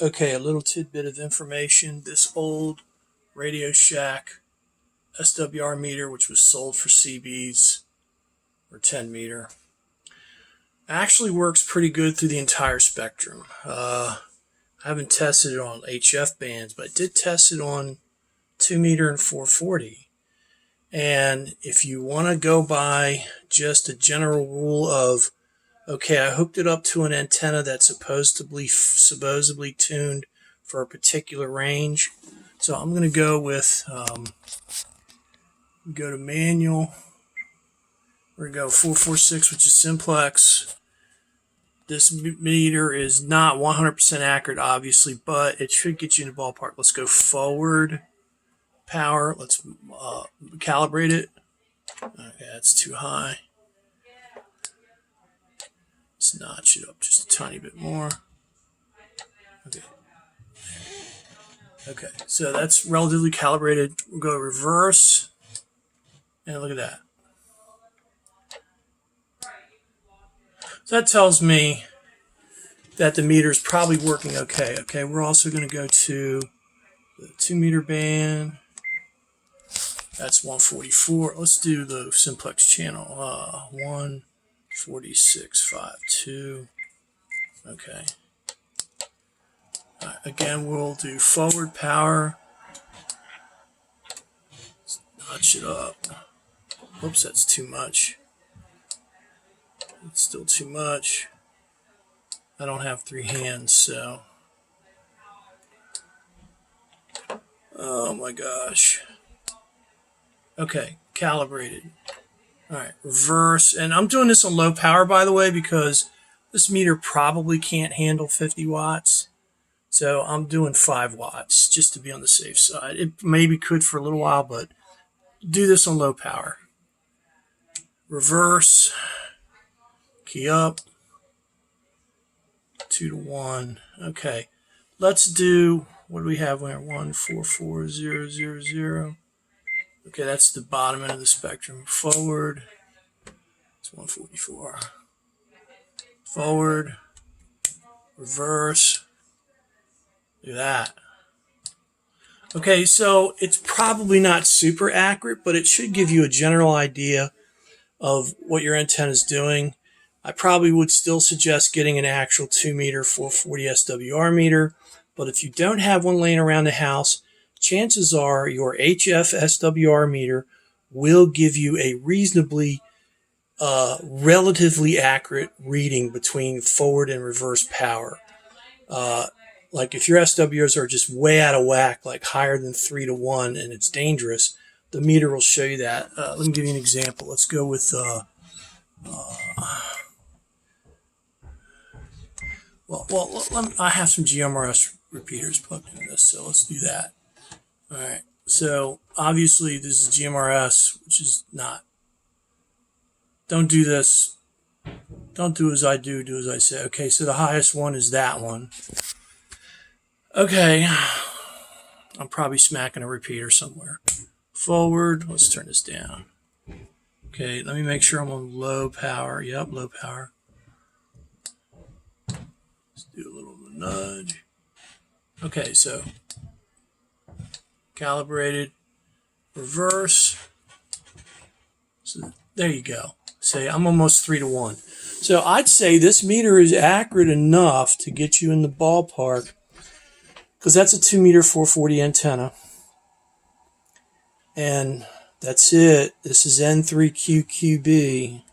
Okay, a little tidbit of information. This old Radio Shack SWR meter, which was sold for CBs, or 10 meter, actually works pretty good through the entire spectrum. I haven't tested it on HF bands, but I did test it on 2 meter and 440. And if you want to go by just a general rule of, okay, I hooked it up to an antenna that's supposedly tuned for a particular range. So I'm going to go with, go to manual. We're going to go 446, which is simplex. This meter is not 100% accurate, obviously, but it should get you in the ballpark. Let's go forward power. Let's calibrate it. Okay, that's too high. Let's notch it up just a tiny bit more. Okay. Okay, so that's relatively calibrated. We'll go reverse, and look at that. So that tells me that the meter is probably working okay. Okay, we're also going to go to the 2 meter band. That's 144. Let's do the simplex channel. 146.52. Okay. Again, we'll do forward power. Let's notch it up. Oops, that's too much. It's still too much. I don't have 3 hands, so. Oh my gosh. Okay, calibrated. All right, reverse. And I'm doing this on low power, by the way, because this meter probably can't handle 50 watts. So I'm doing 5 watts just to be on the safe side. It maybe could for a little while, but do this on low power. Reverse. Key up. 2 to 1. Okay. Let's do, what do we have here? 144000. Okay, that's the bottom end of the spectrum. Forward. It's 144. Forward. Reverse. Look at that. Okay, so it's probably not super accurate, but it should give you a general idea of what your antenna is doing. I probably would still suggest getting an actual 2 meter 440 SWR meter, but if you don't have one laying around the house, chances are your HF SWR meter will give you a reasonably relatively accurate reading between forward and reverse power. Like if your SWRs are just way out of whack, like higher than 3 to 1, and it's dangerous, the meter will show you that. Let me give you an example. Let's go with, I have some GMRS repeaters plugged into this, so let's do that. All right. So obviously this is GMRS, which is not. Don't do this. Don't do as I do. Do as I say. Okay. So the highest one is that one. Okay, I'm probably smacking a repeater somewhere. Forward, let's turn this down. Okay, let me make sure I'm on low power. Yep, low power. Let's do a little nudge. Okay, so calibrated, reverse. So there you go. Say I'm almost 3 to 1. So I'd say this meter is accurate enough to get you in the ballpark, because that's a 2 meter 440 antenna. And that's it. This is N3QQB.